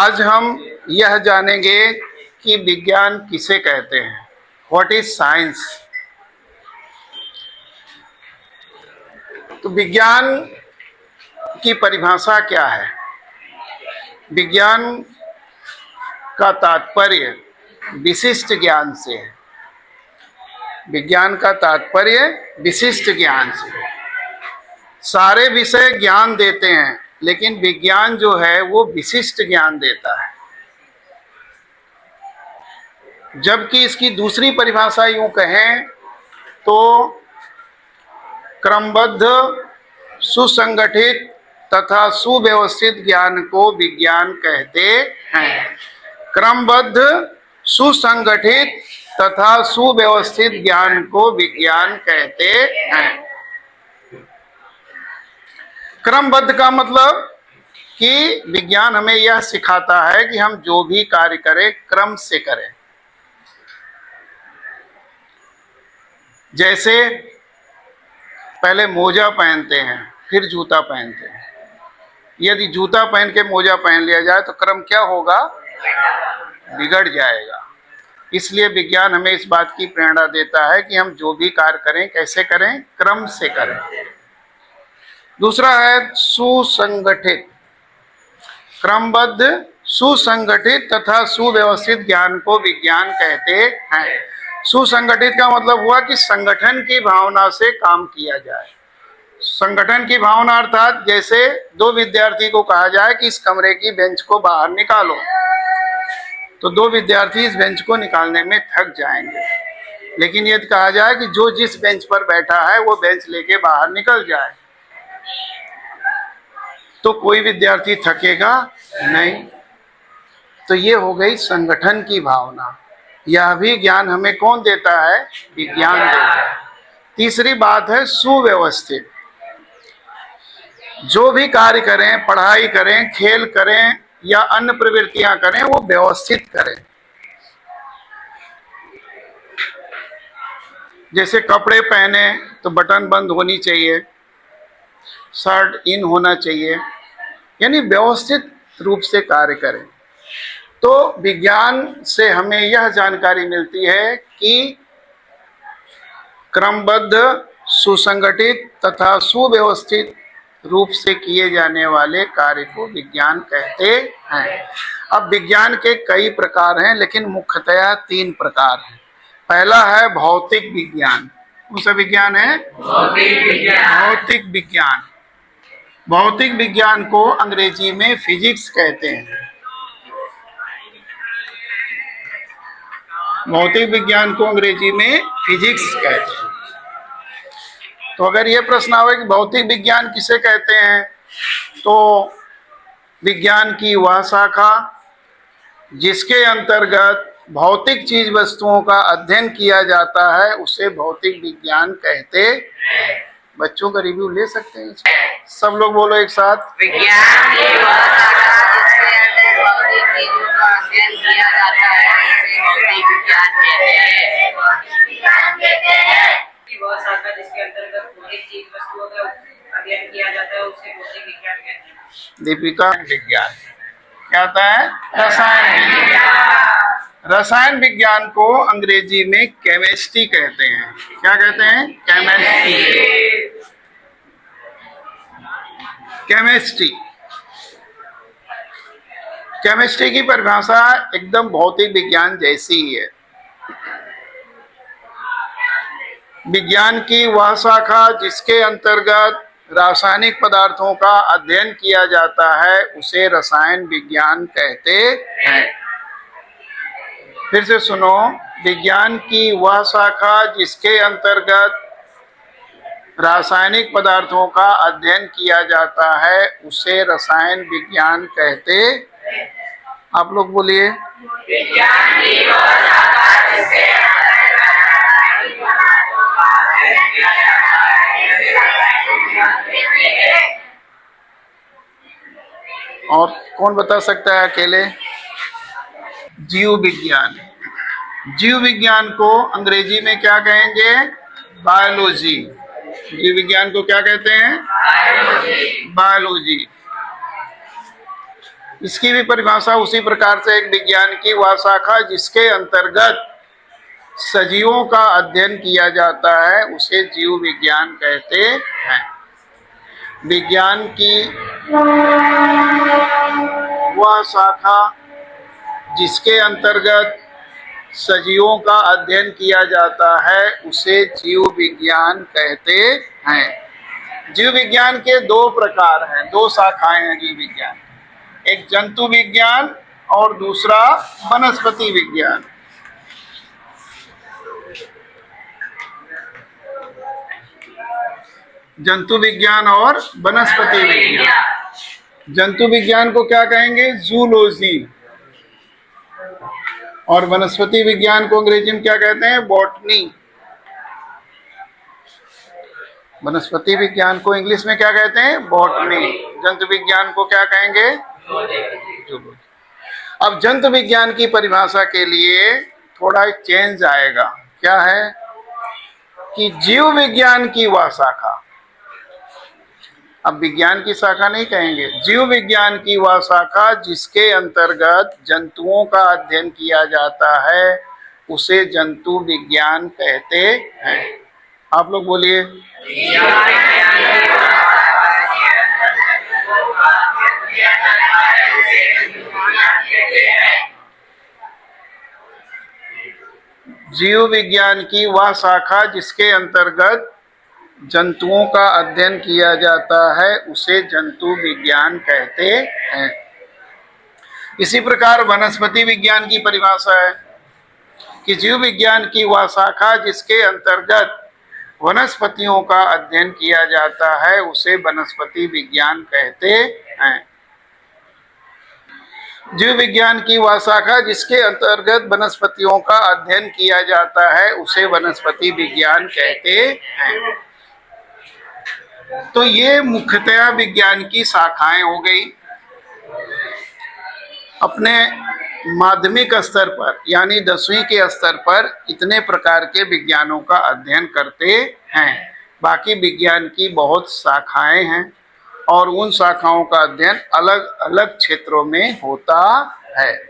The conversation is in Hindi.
आज हम यह जानेंगे कि विज्ञान किसे कहते हैं। What is science. तो विज्ञान की परिभाषा क्या है। विज्ञान का तात्पर्य विशिष्ट ज्ञान से है। विज्ञान का तात्पर्य विशिष्ट ज्ञान से है। सारे विषय ज्ञान देते हैं, लेकिन विज्ञान जो है वो विशिष्ट ज्ञान देता है। जबकि इसकी दूसरी परिभाषा यूं कहें तो क्रमबद्ध, सुसंगठित तथा सुव्यवस्थित ज्ञान को विज्ञान कहते हैं। क्रमबद्ध, सुसंगठित तथा सुव्यवस्थित ज्ञान को विज्ञान कहते हैं। क्रमबद्ध का मतलब कि विज्ञान हमें यह सिखाता है कि हम जो भी कार्य करें क्रम से करें। जैसे पहले मोजा पहनते हैं, फिर जूता पहनते हैं। यदि जूता पहन के मोजा पहन लिया जाए तो क्रम क्या होगा, बिगड़ जाएगा। इसलिए विज्ञान हमें इस बात की प्रेरणा देता है कि हम जो भी कार्य करें कैसे करें, क्रम से करें। दूसरा है सुसंगठित। क्रमबद्ध, सुसंगठित तथा सुव्यवस्थित ज्ञान को विज्ञान कहते हैं। सुसंगठित का मतलब हुआ कि संगठन की भावना से काम किया जाए। संगठन की भावना अर्थात जैसे दो विद्यार्थी को कहा जाए कि इस कमरे की बेंच को बाहर निकालो, तो दो विद्यार्थी इस बेंच को निकालने में थक जाएंगे। लेकिन यदि कहा जाए कि जो जिस बेंच पर बैठा है वो बेंच लेके बाहर निकल जाए, तो कोई विद्यार्थी थकेगा नहीं। तो ये हो गई संगठन की भावना। यह भी ज्ञान हमें कौन देता है, विज्ञान देता है। तीसरी बात है सुव्यवस्थित। जो भी कार्य करें, पढ़ाई करें, खेल करें या अन्य प्रवृत्तियां करें, वो व्यवस्थित करें। जैसे कपड़े पहने तो बटन बंद होनी चाहिए, शर्ट इन होना चाहिए, यानी व्यवस्थित रूप से कार्य करें। तो विज्ञान से हमें यह जानकारी मिलती है कि क्रमबद्ध, सुसंगठित तथा सुव्यवस्थित रूप से किए जाने वाले कार्य को विज्ञान कहते हैं। अब विज्ञान के कई प्रकार हैं, लेकिन मुख्यतया 3 प्रकार हैं। पहला है भौतिक विज्ञान। कौन सा विज्ञान है, भौतिक विज्ञान। भौतिक विज्ञान। भौतिक विज्ञान को अंग्रेजी में फिजिक्स कहते हैं। भौतिक विज्ञान को अंग्रेजी में फिजिक्स कहते हैं। तो अगर यह प्रश्न आवे कि भौतिक विज्ञान किसे कहते हैं, तो विज्ञान की वह शाखा जिसके अंतर्गत भौतिक चीज वस्तुओं का अध्ययन किया जाता है उसे भौतिक विज्ञान कहते हैं। बच्चों का रिव्यू ले सकते हैं। सब लोग बोलो एक साथ, विज्ञान की वह शाखा जिसके अंदर भौतिक चीजों का अध्ययन किया जाता है उसे भौतिक विज्ञान कहते हैं। वह शाखा जिसके अंतर्गत भौतिक चीज वस्तुओं का अध्ययन किया जाता है उसे भौतिक विज्ञान कहते हैं। दीपिका विज्ञान क्या होता है, रसायन विज्ञान। रसायन विज्ञान को अंग्रेजी में केमिस्ट्री कहते हैं। क्या कहते हैं, केमिस्ट्री। केमिस्ट्री केमिस्ट्री की परिभाषा एकदम भौतिक विज्ञान जैसी ही है। विज्ञान की वह शाखा जिसके अंतर्गत रासायनिक पदार्थों का अध्ययन किया जाता है उसे रसायन विज्ञान कहते हैं। फिर से सुनो, विज्ञान की वह शाखा जिसके अंतर्गत रासायनिक पदार्थों का अध्ययन किया जाता है उसे रसायन विज्ञान कहते। आप लोग बोलिए, विज्ञान की वह शाखा जिसके और कौन बता सकता है अकेले, जीव विज्ञान। जीव विज्ञान को अंग्रेजी में क्या कहेंगे, बायोलॉजी। जीव विज्ञान को क्या कहते हैं, बायोलॉजी। इसकी भी परिभाषा उसी प्रकार से, एक विज्ञान की वह शाखा जिसके अंतर्गत सजीवों का अध्ययन किया जाता है उसे जीव विज्ञान कहते हैं। विज्ञान की वह शाखा जिसके अंतर्गत सजीवों का अध्ययन किया जाता है उसे जीव विज्ञान कहते हैं। जीव विज्ञान के दो प्रकार हैं, दो शाखाएं हैं जीव विज्ञान, एक जंतु विज्ञान और दूसरा वनस्पति विज्ञान। जंतु विज्ञान और वनस्पति विज्ञान। जंतु विज्ञान को क्या कहेंगे? जूलॉजी। और वनस्पति विज्ञान को अंग्रेजी में क्या कहते हैं? बॉटनी। वनस्पति विज्ञान को इंग्लिश में क्या कहते हैं? बॉटनी। जंतु विज्ञान को क्या कहेंगे? जूलॉजी। अब जंतु विज्ञान की परिभाषा के लिए थोड़ा चेंज आएगा। क्या है कि जीव विज्ञान की वह शाखा, अब विज्ञान की शाखा नहीं कहेंगे, जीव विज्ञान की वह शाखा जिसके अंतर्गत जंतुओं का अध्ययन किया जाता है उसे जंतु विज्ञान कहते हैं। आप लोग बोलिए। जीव विज्ञान की वह शाखा जिसके अंतर्गत जंतुओं का अध्ययन किया जाता है उसे जंतु विज्ञान कहते हैं। इसी प्रकार वनस्पति विज्ञान की परिभाषा है कि जीव विज्ञान की वह शाखा जिसके अंतर्गत वनस्पतियों का अध्ययन किया जाता है उसे वनस्पति विज्ञान कहते हैं। जीव विज्ञान की वह शाखा जिसके अंतर्गत वनस्पतियों का अध्ययन किया जाता है उसे वनस्पति विज्ञान कहते हैं। तो ये मुख्यतया विज्ञान की शाखाएं हो गई। अपने माध्यमिक स्तर पर यानी 10वीं के स्तर पर इतने प्रकार के विज्ञानों का अध्ययन करते हैं। बाकी विज्ञान की बहुत शाखाएं हैं और उन शाखाओं का अध्ययन अलग अलग क्षेत्रों में होता है।